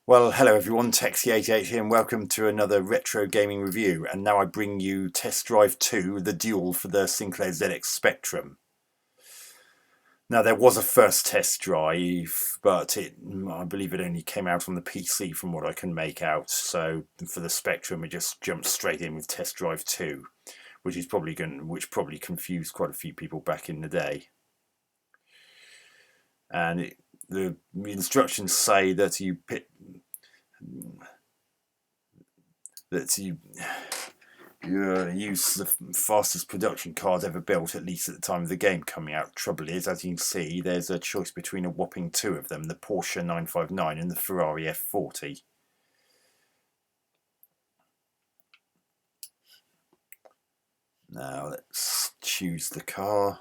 Well, hello everyone, Texie88 here and welcome to another retro gaming review. And now I bring you Test Drive 2, the Duel for the Sinclair ZX Spectrum. Now there was a first test drive, but I believe it only came out on the PC from what I can make out. So for the Spectrum, it just jumped straight in with Test Drive 2, which probably confused quite a few people back in the day. And the instructions say that you use the fastest production card ever built, at least at the time of the game coming out. Trouble is, as you can see, there's a choice between a whopping two of them, the Porsche 959 and the Ferrari F40. Now let's choose the car.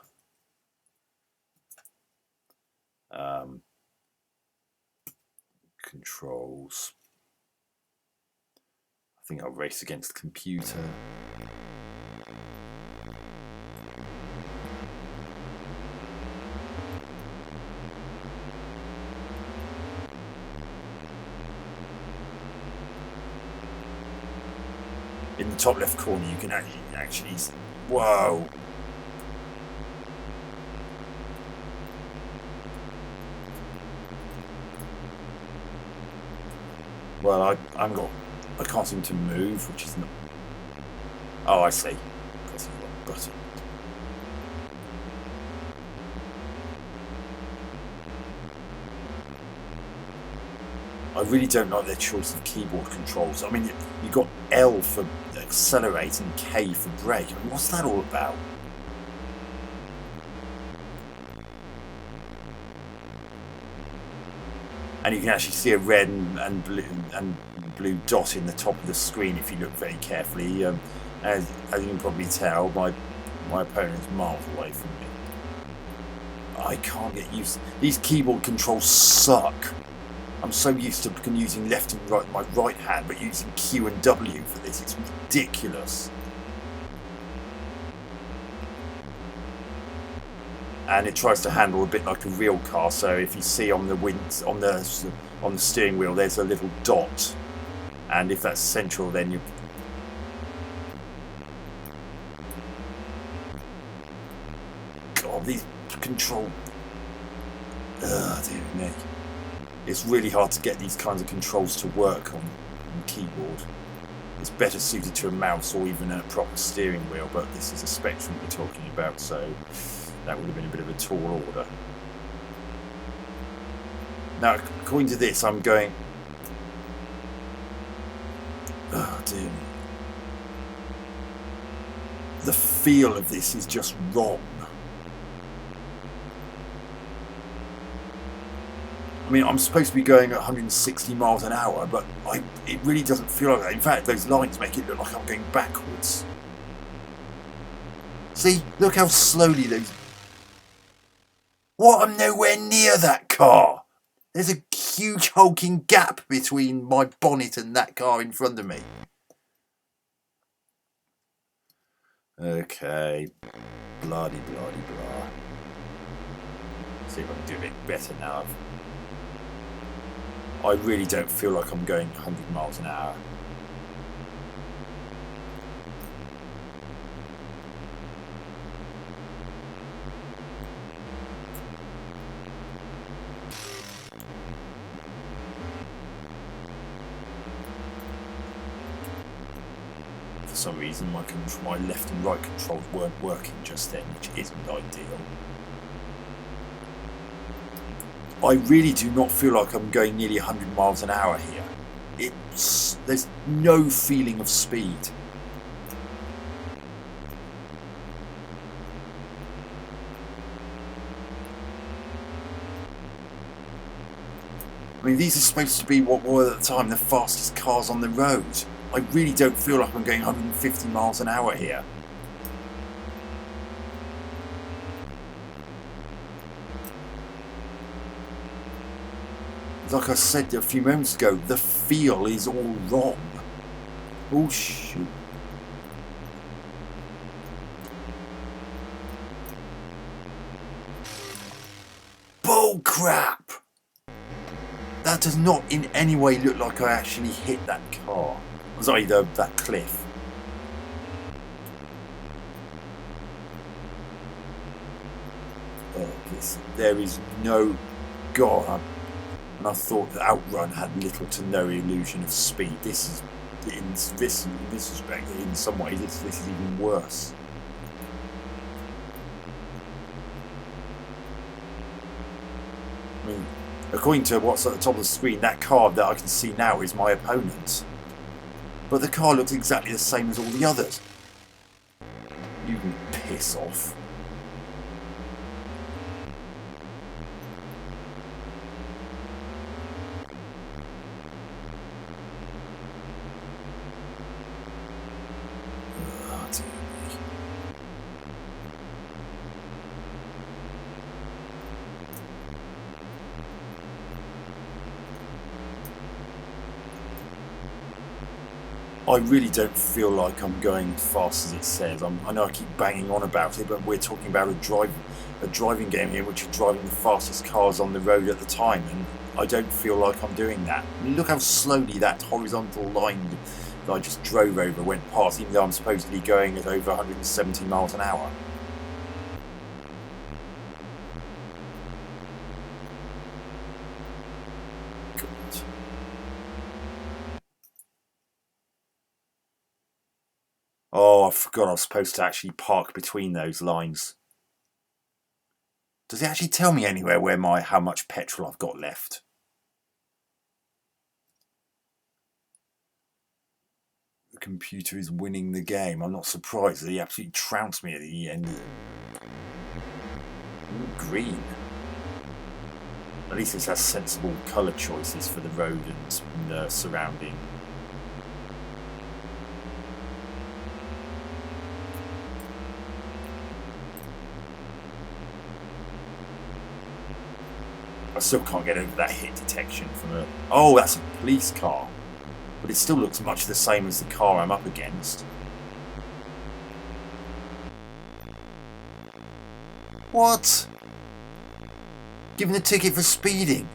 Controls. I think I'll race against the computer. In the top left corner you can actually whoa! Well, I can't seem to move, which is not. Oh, I see. Because I've got a button. I really don't like their choice of keyboard controls. I mean, you got L for accelerate and K for brake. I mean, what's that all about? And you can actually see a red and blue dot in the top of the screen if you look very carefully. As you can probably tell, my opponent's miles away from me. I can't get used. These keyboard controls suck. I'm so used to using left and right my right hand, but using Q and W for this, it's ridiculous. And it tries to handle a bit like a real car. So if you see on the steering wheel, there's a little dot, and if that's central, then you. God, these control. Dear me. It's really hard to get these kinds of controls to work on keyboard. It's better suited to a mouse or even a proper steering wheel, but this is a Spectrum we're talking about, so that would have been a bit of a tall order. Now, according to this, I'm going. Oh dear me. The feel of this is just wrong. I mean, I'm supposed to be going at 160 miles an hour, but it really doesn't feel like that. In fact, those lines make it look like I'm going backwards. See? Look how slowly those. What? I'm nowhere near that car! There's a huge hulking gap between my bonnet and that car in front of me. Okay. Bloody blah. See if I can do a bit better now. I really don't feel like I'm going 100 miles an hour. For some reason, my left and right controls weren't working just then, which isn't ideal. I really do not feel like I'm going nearly 100 miles an hour here. There's no feeling of speed. I mean, these are supposed to be what were at the time the fastest cars on the road. I really don't feel like I'm going 150 miles an hour here. Like I said a few moments ago, the feel is all wrong. Oh shoot. Bull crap! That does not in any way look like I actually hit that car. Sorry, that cliff. There is no... God, and I thought that Outrun had little to no illusion of speed. This is, in this respect, in some ways, this is even worse. I mean, according to what's at the top of the screen, that car that I can see now is my opponent's. But the car looks exactly the same as all the others. You can piss off. I really don't feel like I'm going as fast as it says. I know I keep banging on about it, but we're talking about a driving game here, which is driving the fastest cars on the road at the time, and I don't feel like I'm doing that. I mean, look how slowly that horizontal line that I just drove over went past, even though I'm supposedly going at over 170 miles an hour. Oh, I forgot I was supposed to actually park between those lines. Does it actually tell me anywhere where how much petrol I've got left? The computer is winning the game. I'm not surprised that he absolutely trounced me at the end. Ooh, green. At least it has sensible colour choices for the road and the surrounding. I still can't get over that hit detection from a... Oh, that's a police car. But it still looks much the same as the car I'm up against. What? Given a ticket for speeding?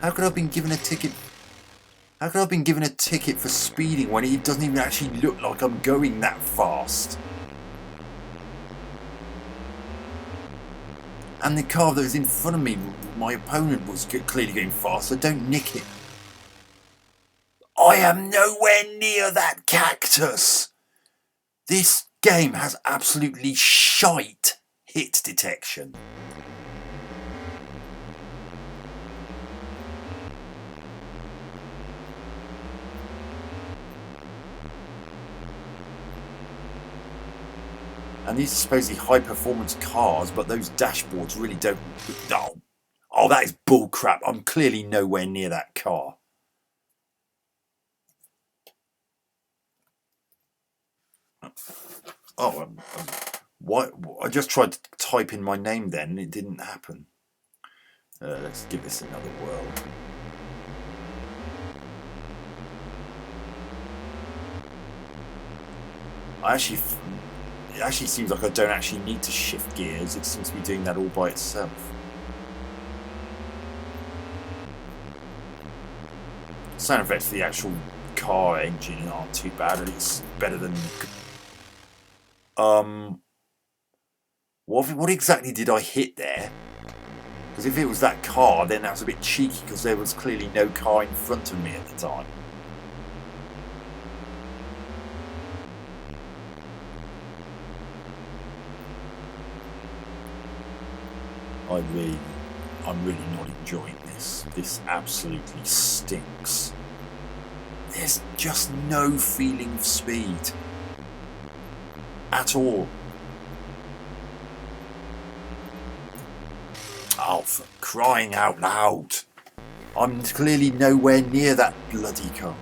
How could I have been given a ticket? How could I have been given a ticket for speeding when it doesn't even actually look like I'm going that fast? And the car that was in front of me, my opponent, was clearly going fast, so don't nick it. I am nowhere near that cactus! This game has absolutely shite hit detection. And these are supposedly high-performance cars, but those dashboards really don't... Oh, that is bullcrap. I'm clearly nowhere near that car. Oh, what? I just tried to type in my name then, and it didn't happen. Let's give this another whirl. It actually seems like I don't actually need to shift gears. It seems to be doing that all by itself. Sound effects for the actual car engine aren't too bad, and it's better than... What exactly did I hit there? Because if it was that car, then that was a bit cheeky, because there was clearly no car in front of me at the time. I'm really not enjoying this. This absolutely stinks. There's just no feeling of speed. At all. Oh, for crying out loud. I'm clearly nowhere near that bloody car.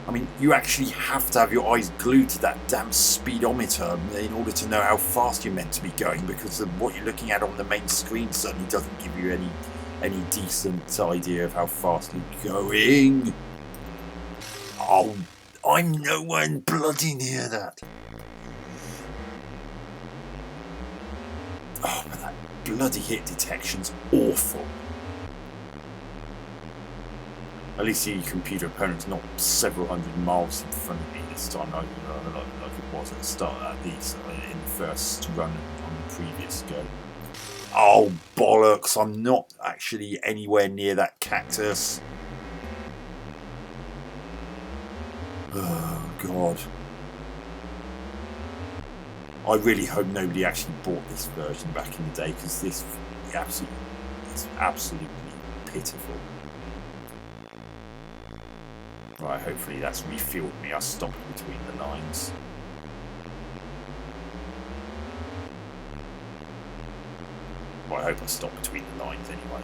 I mean, you actually have to have your eyes glued to that damn speedometer in order to know how fast you're meant to be going, because of what you're looking at on the main screen certainly doesn't give you any decent idea of how fast you're going. Oh, I'm nowhere bloody near that. Oh, but that bloody hit detection's awful. At least your computer opponent's not several hundred miles in front of me this time, like it was at the start, at least in the first run on the previous go. Oh, bollocks, I'm not actually anywhere near that cactus. Oh, God. I really hope nobody actually bought this version back in the day, because this is absolutely pitiful. Right, hopefully that's refueled me. I stopped between the lines. Well, I hope I stopped between the lines anyway.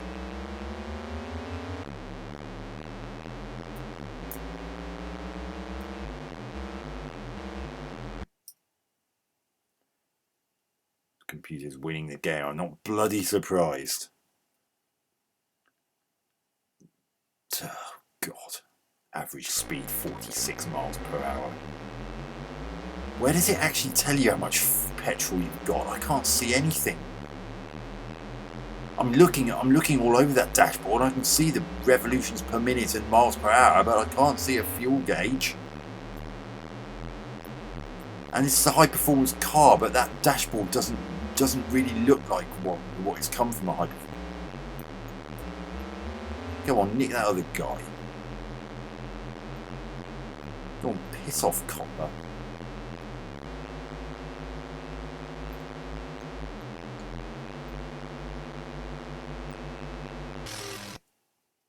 The computer's winning the game. I'm not bloody surprised. Oh, God. Average speed 46 miles per hour. Where does it actually tell you how much petrol you've got? I can't see anything. I'm looking all over that dashboard. I can see the revolutions per minute and miles per hour, but I can't see a fuel gauge. And this is a high performance car, but that dashboard doesn't really look like what has come from a high performance. Go on, nick that other guy. Go on, piss off, copper.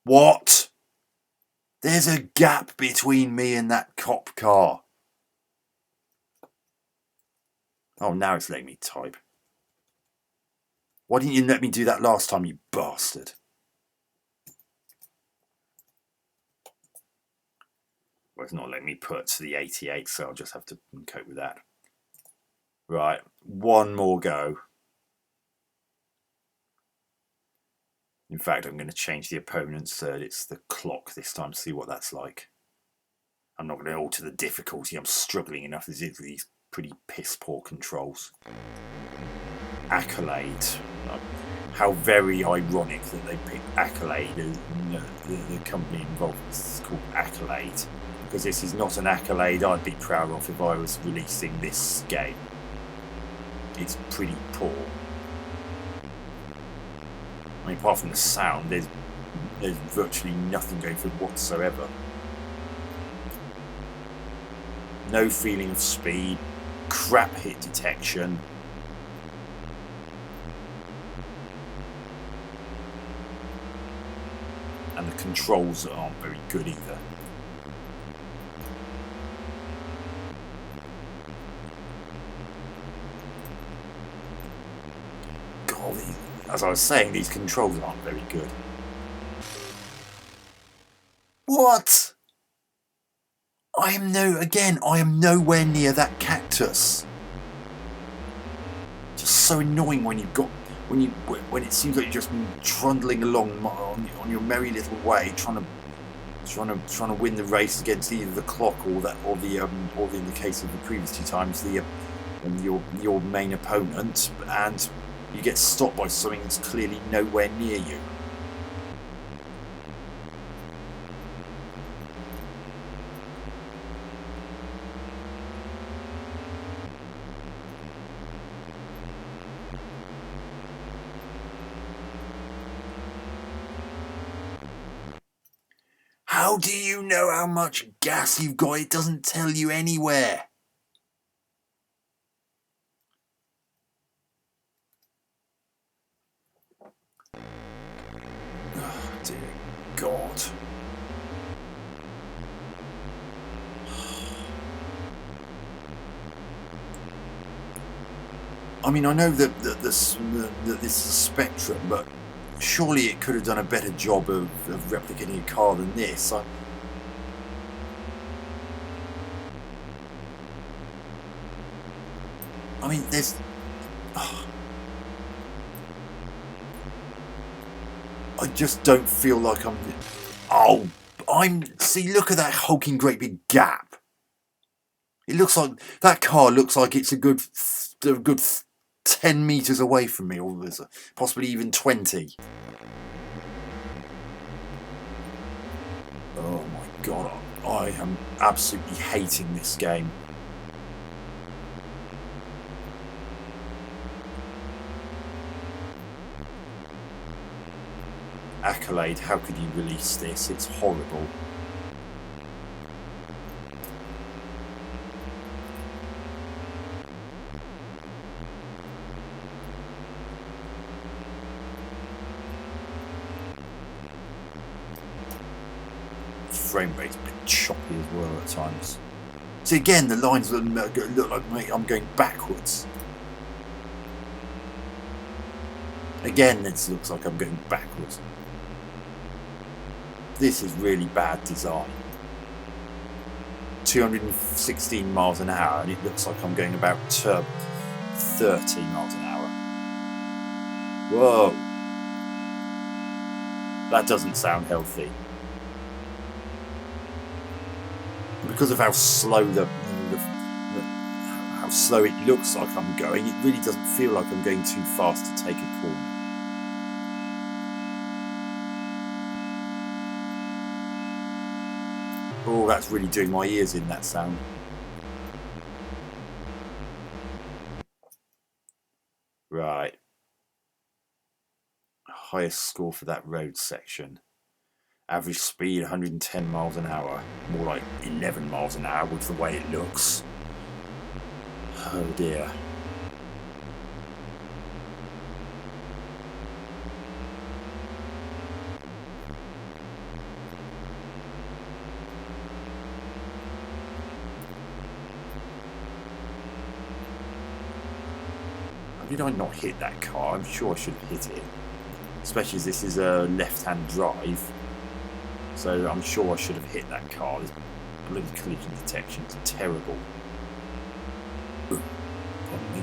What? There's a gap between me and that cop car. Oh, now it's letting me type. Why didn't you let me do that last time, you bastard? Well, it's not letting me put to the 88, so I'll just have to cope with that. Right, one more go. In fact, I'm going to change the opponent so that it's the clock this time to see what that's like. I'm not going to alter the difficulty. I'm struggling enough as it is with these pretty piss poor controls. Accolade. How very ironic that they picked Accolade. The company involved is called Accolade. Because this is not an accolade I'd be proud of if I was releasing this game. It's pretty poor. I mean, apart from the sound, there's virtually nothing going for it whatsoever. No feeling of speed, crap hit detection. And the controls aren't very good either. God, as I was saying, these controls aren't very good. What? I am nowhere near that cactus. Just so annoying when when it seems like you're just trundling along on your merry little way, trying to win the race against either the clock or in the case of the previous two times your main opponent, and you get stopped by something that's clearly nowhere near you. How do you know how much gas you've got? It doesn't tell you anywhere. Oh, dear God. I mean, I know that this is a Spectrum, but surely it could have done a better job of replicating a car than this. I mean, there's... I just don't feel like I'm... Oh, see, look at that hulking great big gap. It looks like that car looks like it's a good 10 meters away from me, or possibly even 20. Oh my god, I am absolutely hating this game. Accolade, how could you release this? It's horrible. Frame rate's a bit choppy as well at times. See, again, the lines look like I'm going backwards. Again, this looks like I'm going backwards. This is really bad design. 216 miles an hour, and it looks like I'm going about 30 miles an hour. Whoa. That doesn't sound healthy. Because of how slow how slow it looks like I'm going, it really doesn't feel like I'm going too fast to take a corner. Oh, that's really doing my ears in, that sound. Right. Highest score for that road section. Average speed 110 miles an hour. More like 11 miles an hour with the way it looks. Oh dear. How did I not hit that car? I'm sure I should have hit it. Especially as this is a left-hand drive. So I'm sure I should have hit that car. This bloody collision detection is terrible. Ooh, pardon me.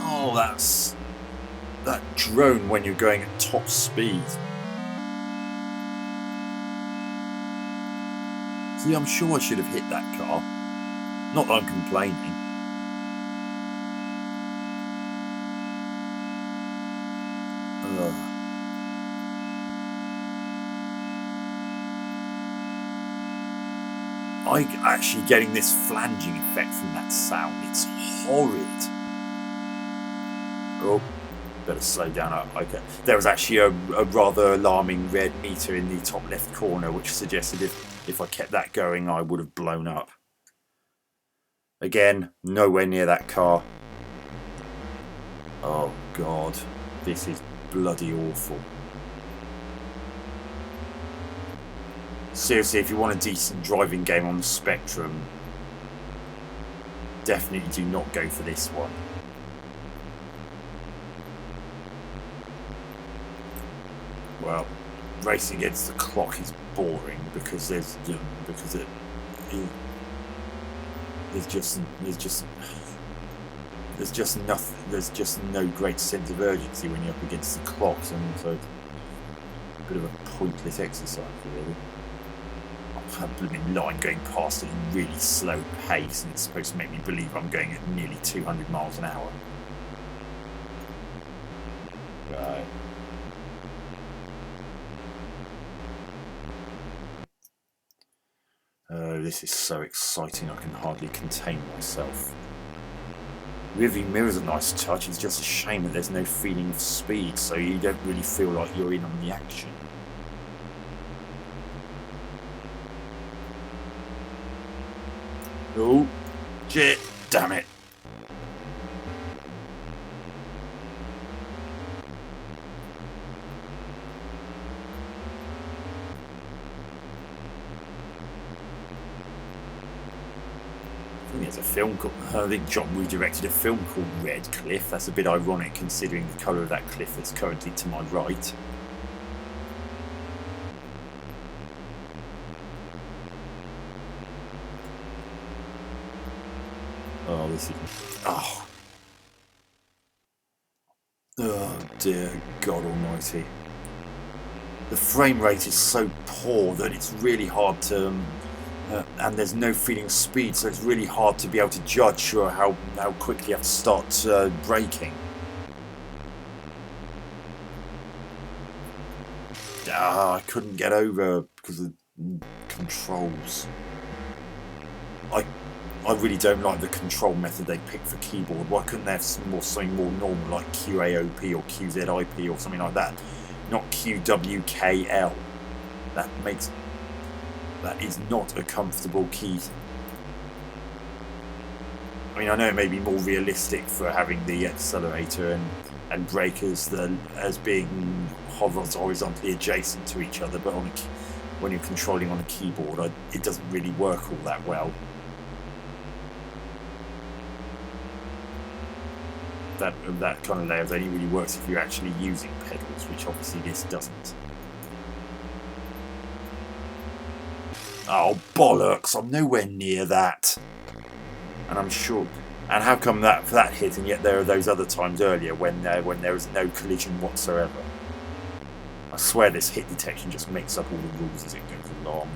Oh, that's that drone when you're going at top speed. See, I'm sure I should have hit that car. Not that I'm complaining. I'm actually getting this flanging effect from that sound. It's horrid. Oh, better slow down. Okay. There was actually a rather alarming red meter in the top left corner, which suggested if I kept that going, I would have blown up. Again, nowhere near that car. Oh God, this is bloody awful. Seriously, if you want a decent driving game on the Spectrum, definitely do not go for this one. Well, racing against the clock is boring because there's just no great sense of urgency when you're up against the clocks, and so a bit of a pointless exercise, really. A blooming line going past at a really slow pace, and it's supposed to make me believe I'm going at nearly 200 miles an hour. Right. Oh, this is so exciting, I can hardly contain myself. Rearview mirror's a nice touch, it's just a shame that there's no feeling of speed, so you don't really feel like you're in on the action. Oh, shit, damn it. I think there's a film called, I think John redirected a film called Red Cliff. That's a bit ironic considering the colour of that cliff that's currently to my right. Oh, this is... Oh. Oh, dear God almighty. The frame rate is so poor that it's really hard to and there's no feeling of speed, so it's really hard to be able to judge how quickly you have to start braking. I couldn't get over because of controls. I really don't like the control method they picked for keyboard. Why couldn't they have something more normal like QAOP or QZIP or something like that? Not QWKL. That is not a comfortable key. I mean, I know it may be more realistic for having the accelerator and brakes as being horizontally adjacent to each other, but when you're controlling on a keyboard, it doesn't really work all that well. That kind of layout only really works if you're actually using pedals, which obviously this doesn't. Oh bollocks! I'm nowhere near that, and I'm sure. And how come that hit, and yet there are those other times earlier when there was no collision whatsoever? I swear this hit detection just makes up all the rules as it goes along.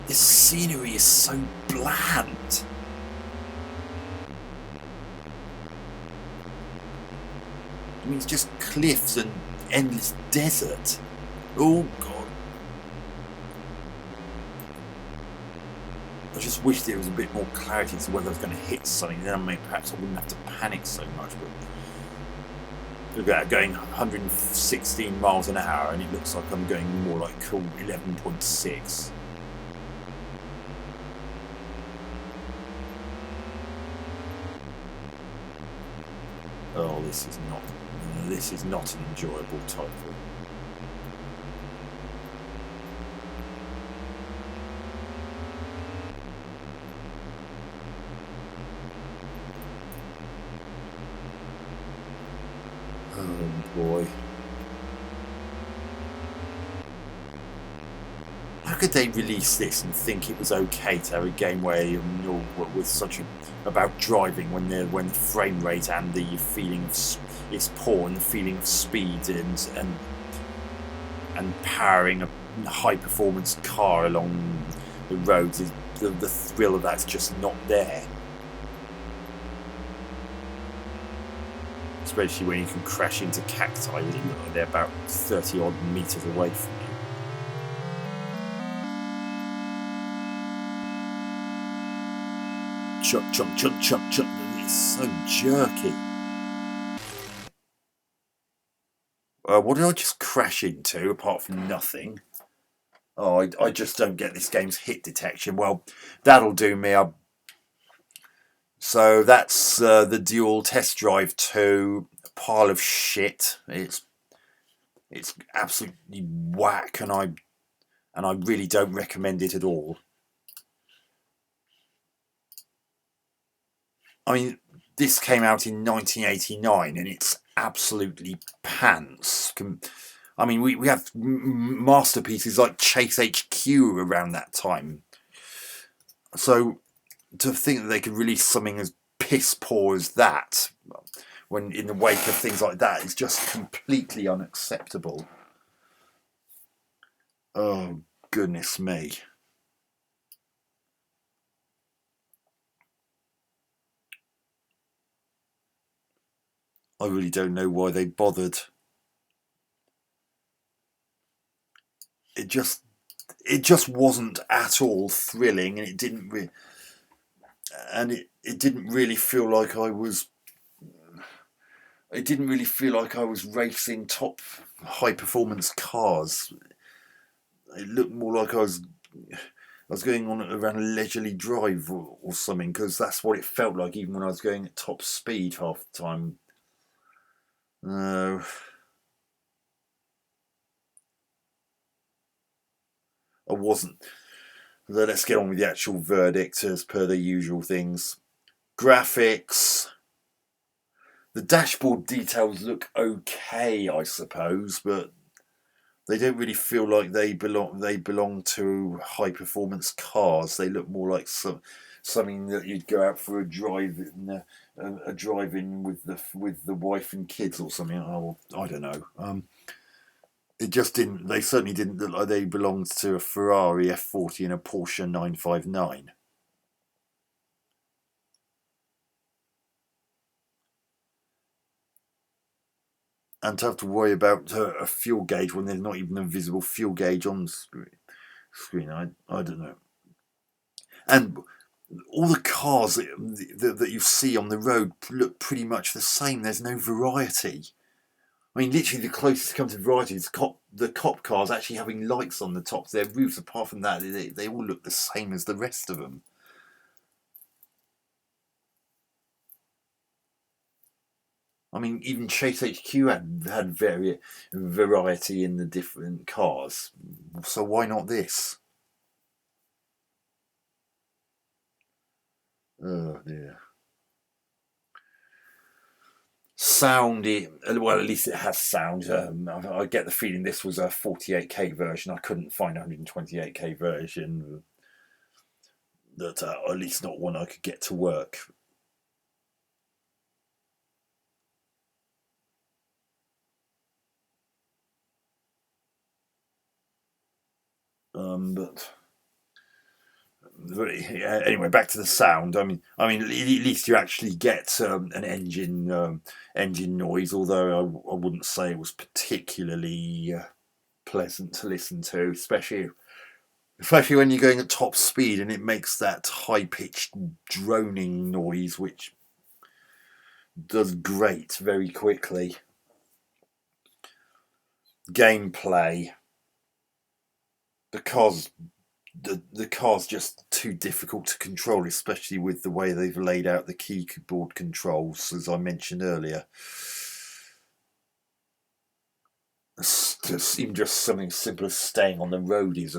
This scenery is so bland. I mean, it's just cliffs and endless desert. Oh god. I just wish there was a bit more clarity as to whether I was going to hit something. Then perhaps I wouldn't have to panic so much. But look at that, going 116 miles an hour, and it looks like I'm going more like cool 11.6. Oh, this is not an enjoyable title. Oh boy. How could they release this and think it was okay to have a game where you're with such about driving when the frame rate and the feeling of is poor, and the feeling of speed and powering a high performance car along the roads is the thrill of that's just not there. Especially when you can crash into cacti that look like they're about 30 odd meters away from you. Chunk, chunk, chunk, chunk, chunk. It's so jerky. What did I just crash into, apart from nothing? Oh, I just don't get this game's hit detection. Well, that'll do me. So that's the Duel Test Drive 2. A pile of shit. It's absolutely whack, and I really don't recommend it at all. I mean, this came out in 1989, and it's absolutely pants. I mean, we have masterpieces like Chase HQ around that time. So to think that they could release something as piss poor as that, when in the wake of things like that, is just completely unacceptable. Oh, goodness me. I really don't know why they bothered. It just wasn't at all thrilling, and it didn't really feel like I was. It didn't really feel like I was racing top high performance cars. It looked more like I was going on around a leisurely drive or something, because that's what it felt like even when I was going at top speed half the time. No. I wasn't. So let's get on with the actual verdict as per the usual things. Graphics. The dashboard details look okay, I suppose, but they don't really feel like they belong to high performance cars. They look more like some something that you'd go out for a drive in with the wife and kids or something. Oh, I don't know. It just didn't. They certainly didn't look like they belonged to a Ferrari F40 and a Porsche 959. And to have to worry about a fuel gauge when there's not even a visible fuel gauge on the screen. I don't know. And all the cars that you see on the road look pretty much the same. There's no variety. I mean, literally the closest come to variety is the cop cars actually having lights on the tops of their roofs. Apart from that, they all look the same as the rest of them. I mean, even Chase HQ had variety in the different cars. So why not this? Oh dear. Sound, well, at least it has sound. I get the feeling this was a 48K version. I couldn't find a 128K version that, or at least not one I could get to work. But anyway, back to the sound. I mean, at least you actually get an engine noise. Although I wouldn't say it was particularly pleasant to listen to, especially when you're going at top speed and it makes that high pitched droning noise, which does grate very quickly. Gameplay, because the car's just too difficult to control, especially with the way they've laid out the keyboard controls, as I mentioned earlier. Even just something simple as staying on the road is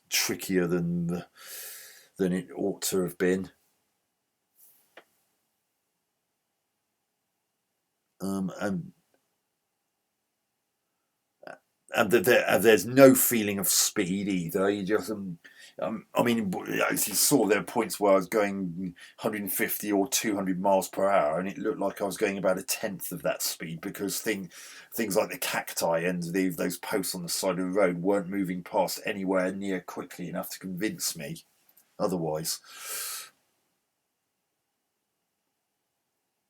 trickier than it ought to have been. And there's no feeling of speed either. You just, I mean, as you saw, there are points where I was going 150 or 200 miles per hour, and it looked like I was going about a tenth of that speed because things like the cacti and those posts on the side of the road weren't moving past anywhere near quickly enough to convince me otherwise.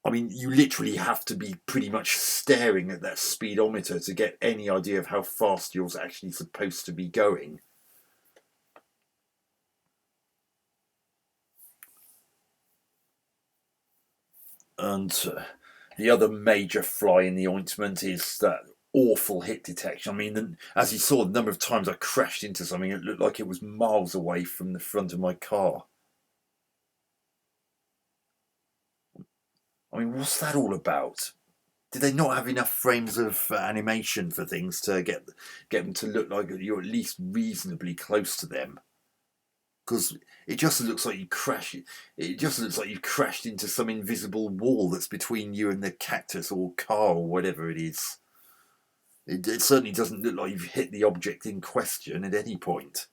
I mean, you literally have to be pretty much staring at that speedometer to get any idea of how fast you're actually supposed to be going. And the other major fly in the ointment is that awful hit detection. I mean, as you saw, the number of times I crashed into something, it looked like it was miles away from the front of my car. I mean, what's that all about? Did they not have enough frames of animation for things to get them to look like you're at least reasonably close to them? Because it just looks like you crash. It just looks like you've crashed into some invisible wall that's between you and the cactus or car or whatever it is. It certainly doesn't look like you've hit the object in question at any point.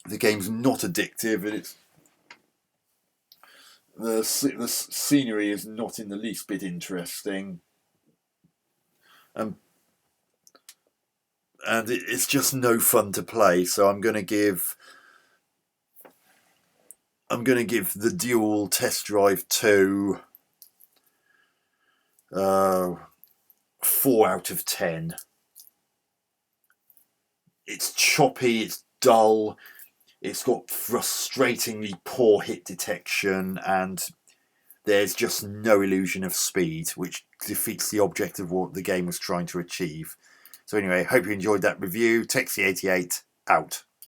The game's not addictive, and the scenery is not in the least bit interesting. And it's just no fun to play. So I'm going to give the Duel Test Drive 2 4 out of 10. It's choppy, it's dull, it's got frustratingly poor hit detection, and there's just no illusion of speed, which defeats the object of what the game was trying to achieve. So anyway, hope you enjoyed that review. Texie88 out.